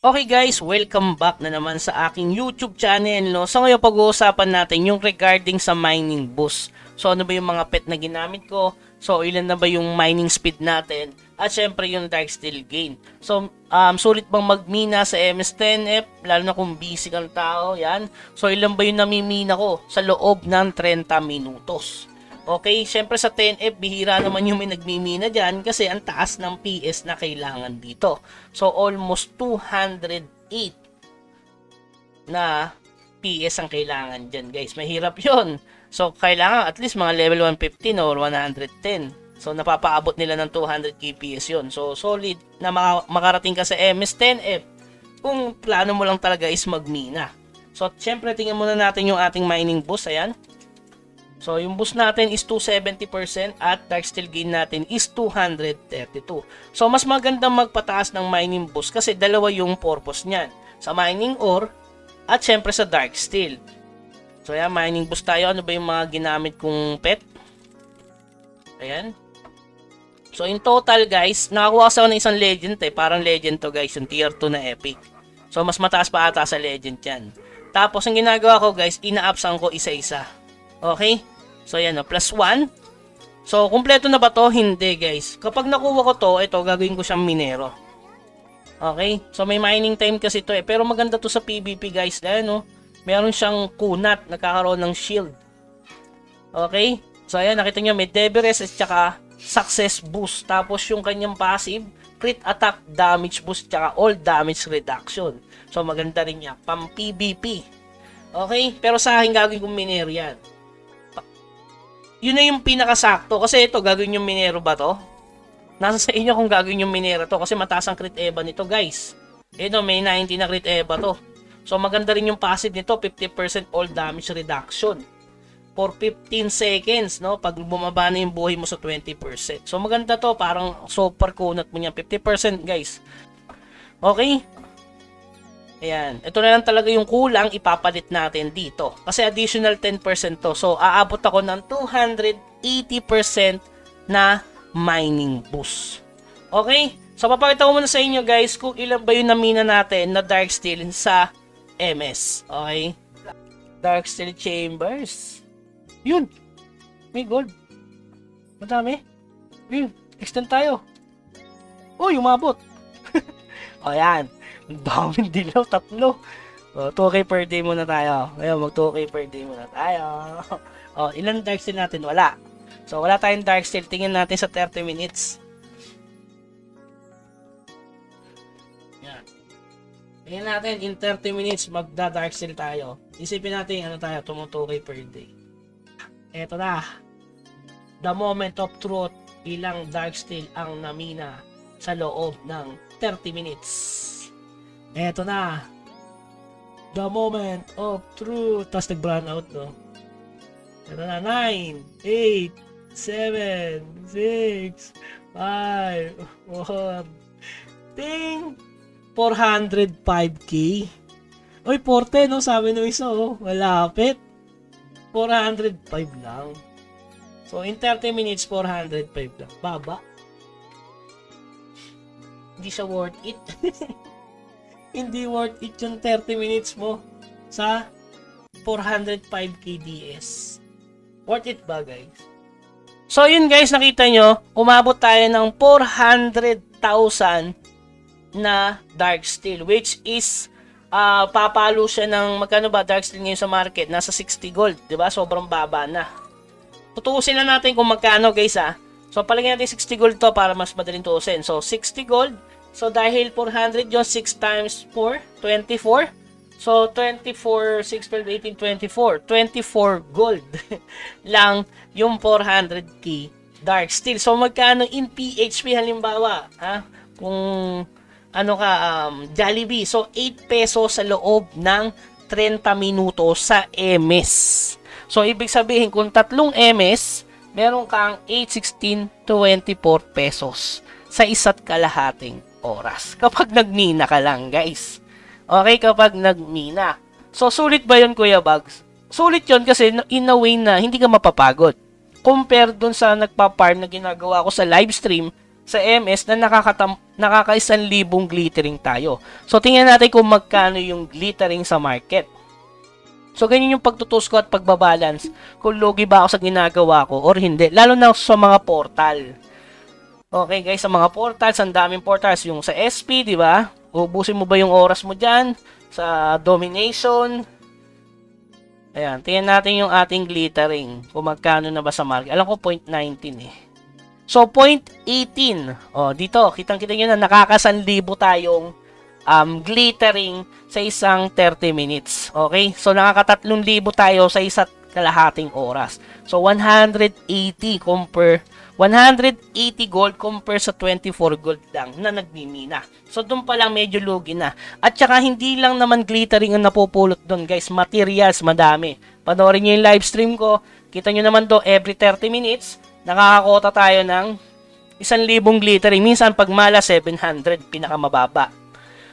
Okay guys, welcome back na naman sa aking YouTube channel, no? So ngayon pag-uusapan natin yung regarding sa mining boost. So ano ba yung mga pet na ginamit ko? So ilan na ba yung mining speed natin? At syempre yung dark steel gain. So sulit bang magmina sa MS10F? Lalo na kung busy kang tao, yan. So ilan ba yung namimina ko sa loob ng 30 minutos? Okay, syempre sa 10F, bihira naman yung may nagmimina dyan kasi ang taas ng PS na kailangan dito. So, almost 208 na PS ang kailangan dyan, guys. Mahirap yon. So, kailangan at least mga level 115 or 110. So, napapaabot nila ng 200 kps yon. So, solid na makarating ka sa MS10F kung plano mo lang talaga is magmina. So, syempre, tingnan muna natin yung ating mining boost. Ayan. So, yung boost natin is 270% at dark steel gain natin is 232. So, mas magandang magpataas ng mining boost kasi dalawa yung purpose niyan. Sa mining ore at syempre sa dark steel. So, ayan, mining boost tayo. Ano ba yung mga ginamit kong pet? Ayan. So, in total guys, nakakuha ako ng isang legend Parang legend to guys, yung tier 2 na epic. So, mas mataas pa ata sa legend yan. Tapos, ang ginagawa ko guys, ina-upsan ko isa-isa. Okay? So, yan o. Plus 1. So, kumpleto na ba to? Hindi, guys. Kapag nakuha ko to, ito, gagawin ko siyang minero. Okay? So, may mining time kasi to Pero maganda to sa PvP, guys. Dahil, no? Meron siyang kunat. Nagkakaroon ng shield. Okay? So, ayan. Nakita nyo, may Deberest at saka success boost. Tapos, yung kanyang passive, crit attack damage boost at all damage reduction. So, maganda rin niya. Pang PvP. Okay? Pero sa akin, gagawin kong minero yan. Yun na yung pinakasakto. Kasi ito, gagawin yung minero ba to? Nasa sa inyo kung gagawin yung minero to. Kasi mataas ang crit eva nito, guys. Ito, may 90 na crit eva to. So, maganda rin yung passive nito. 50% all damage reduction. For 15 seconds, no? Pag bumaba na yung buhay mo sa 20%. So, maganda to. Parang super kunat mo niya. 50%, guys. Okay? Ayan. Ito na lang talaga yung kulang ipapalit natin dito. Kasi additional 10% to. So, aabot ako ng 280% na mining boost. Okay? So, papakita ko muna sa inyo guys kung ilan ba yung namina natin na dark steel sa MS. Okay? Dark steel chambers. Yun. May gold. Madami. Yun. Extend tayo. Uy, umabot. O, yan. Ang daming dilaw, 3. O, 2k per day muna tayo. Ngayon, mag 2k per day muna tayo. O, ilan dark steel natin? Wala. So, wala tayong dark steel. Tingnan natin sa 30 minutes. Yan. Tingnan natin, in 30 minutes, magda-dark steel tayo. Isipin natin, ano tayo, 2k per day. Eto na. The moment of truth, ilang dark steel ang namina sa loob ng 30 minutes. Eto na. The moment of truth. Tapos nag-brown out, no? Eto na. 9, 8, 7, 6, 5, 4. Ting! 405k. Uy, 40, no? Sabi nung isa, oh. Malapit. 405 lang. So, in 30 minutes, 405 lang. Baba. Hindi siya worth it. Hindi worth it yung 30 minutes mo sa 405k DS. Worth it ba, guys? So, yun guys, nakita nyo, umabot tayo ng 400,000 na dark steel, which is, papalo siya ng, magkano ba dark steel ngayon sa market? Nasa 60 gold, diba? Sobrang baba na. Tutuusin na natin kung magkano, guys, So, palagyan natin 60 gold to para mas madaling tuusin. So, 60 gold. So, dahil 400 yun, 6 times 4, 24. So, 24, 6, 12, 18, 24. 24 gold lang yung 400k dark steel. So, magkano in PHP halimbawa? Kung ano ka, Jollibee. So, 8 pesos sa loob ng 30 minuto sa MS. So, ibig sabihin, kung 3 MS, meron kang 8, 16, 24 pesos sa isa't kalahating oras. Kapag nagmina ka lang, guys. Okay, kapag nagmina. So, sulit ba yun, Kuya Bugs? Sulit yun kasi in a way na hindi ka mapapagod. Compare dun sa nagpa-farm na ginagawa ko sa live stream sa MS na nakaka-1,000 glittering tayo. So, tingnan natin kung magkano yung glittering sa market. So, ganyan yung pagtutus ko at pagbabalance kung lugi ba ako sa ginagawa ko or hindi. Lalo na sa mga portal. Okay guys, sa mga portals, ang daming portals. Yung sa SP, di ba? Ubusin mo ba yung oras mo dyan? Sa domination. Ayan, tingnan natin yung ating glittering. Kung magkano na ba sa market. Alam ko 0.19 eh. So, 0.18. O, dito, kitang-kita nyo na nakaka-1,000 tayong glittering sa isang 30 minutes. Okay? So, nakaka-3,000 tayo sa isa't kalahating oras. So, 180 gold compare sa 24 gold lang na nagmimina. So, doon pa lang medyo lugi na. At saka, hindi lang naman glittering ang napupulot doon, guys. Materials, madami. Panoorin nyo yung live stream ko. Kita nyo naman doon, every 30 minutes, nakakakota tayo ng 1,000 glittering. Minsan, pag mala, 700, pinakamababa.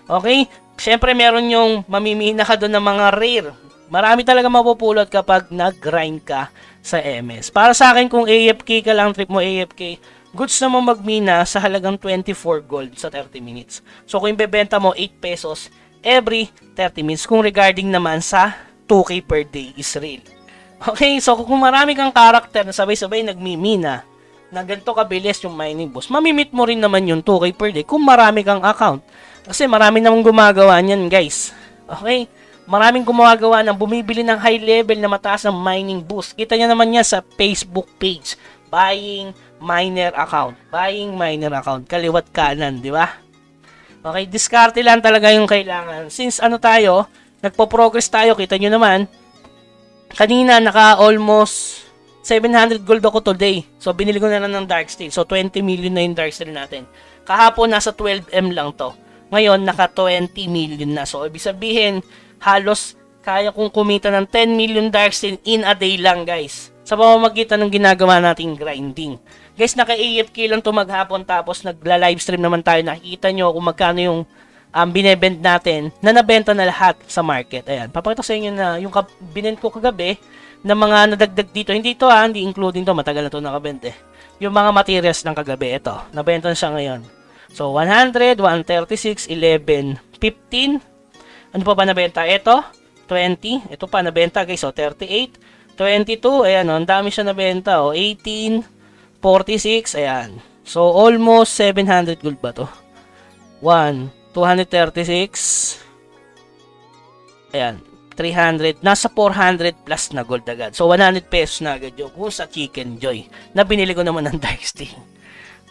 Okay? Siyempre, meron yung mamimina ka doon ng mga rare. Marami talaga mapupulot kapag nag-grind ka sa MS. Para sa akin, kung AFK ka lang, trip mo AFK, goods na mo magmina sa halagang 24 gold sa 30 minutes. So, kung ibebenta mo 8 pesos every 30 minutes, kung regarding naman sa 2K per day is real. Okay, so kung marami kang karakter na sabay-sabay nagmimina, na ganito kabilis yung mining boss, mamimit mo rin naman yung 2K per day kung marami kang account. Kasi marami namang gumagawa niyan, guys. Okay? Maraming gumagawa ng bumibili ng high level na mataas ng mining boost. Kita niya naman niya sa Facebook page. Buying miner account. Buying miner account. Kaliwat kanan, di ba? Okay, diskarte lang talaga yung kailangan. Since ano tayo, nagpo-progress tayo, kita nyo naman, kanina naka almost 700 gold ako today. So, binili ko na lang ng Dark Steel. So, 20 million na yung Dark Steel natin. Kahapon, nasa 12M lang to. Ngayon, naka 20 million na. So, ibig sabihin, halos kaya kong kumita ng 10 million Dark Steel in a day lang, guys. Sa pamamagitan ng ginagawa nating grinding. Guys, naka-AFK lang to maghapon tapos nagla-livestream naman tayo. Nakikita nyo kung magkano yung binebend natin na nabenta na lahat sa market. Ayan, papakita sa inyo na yung binend ko kagabi na mga nadagdag dito. Hindi ito hindi including to. Matagal na to nakabenta eh. Yung mga materials ng kagabi. Ito, nabenta na siya ngayon. So, 100, 136, 11, 15. Ano pa ba nabenta? Ito, 20. Ito pa nabenta guys. So, 38, 22. Ayan, ang dami siya nabenta. 18, 46. Ayan. So, almost 700 gold ba to? 1, 236. Ayan. 300. Nasa 400 plus na gold agad. So, 100 pesos na agad yun. Kung sa Chicken Joy. Na binili ko naman ng Dark Steel.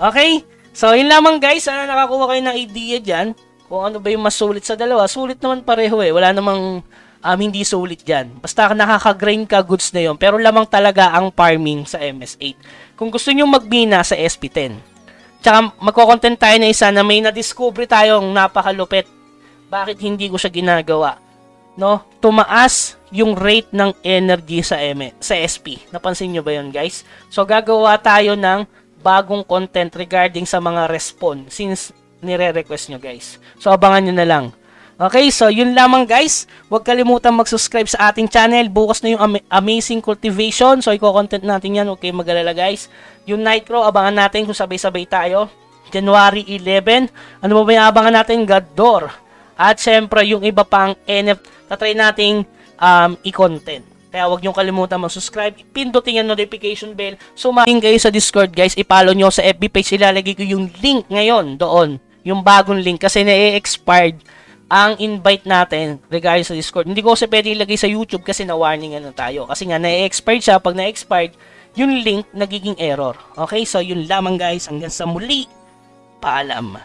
Okay? So, yun lamang guys. Sana nakakuha kayo ng idea dyan. Kung ano ba yung mas sulit sa dalawa. Sulit naman pareho eh. Wala namang hindi sulit dyan. Basta nakaka-grind ka, goods na yun. Pero lamang talaga ang farming sa MS8. Kung gusto nyo magbina sa SP10. Tsaka magko-content tayo na isa na may na-discover tayong napakalupit. Bakit hindi ko siya ginagawa? No? Tumaas yung rate ng energy sa SP. Napansin nyo ba yun guys? So, gagawa tayo ng bagong content regarding sa mga respawn since nire-request nyo guys. So, abangan nyo na lang. Okay, so yun lamang guys. Huwag kalimutan mag-subscribe sa ating channel. Bukas na yung Amazing Cultivation. So, i-content natin yan. Okay, mag-alala guys. Yung Nitro, abangan natin kung sabay-sabay tayo. January 11. Ano ba yung abangan natin? God Door. At syempre, yung iba pang NFT na try nating i-content. Kaya huwag nyo kalimutan mag-subscribe. Pindutin yung notification bell. Sumahin kayo sa Discord guys. I-follow nyo sa FB page. Ilalagay ko yung link ngayon doon. Yung bagong link. Kasi na-expired ang invite natin regarding sa Discord. Hindi ko kasi pwede ilagay sa YouTube kasi na-warning na tayo. Kasi nga na-expired siya. Pag na-expired, yung link nagiging error. Okay? So yun lamang guys. Hanggang sa muli. Paalam.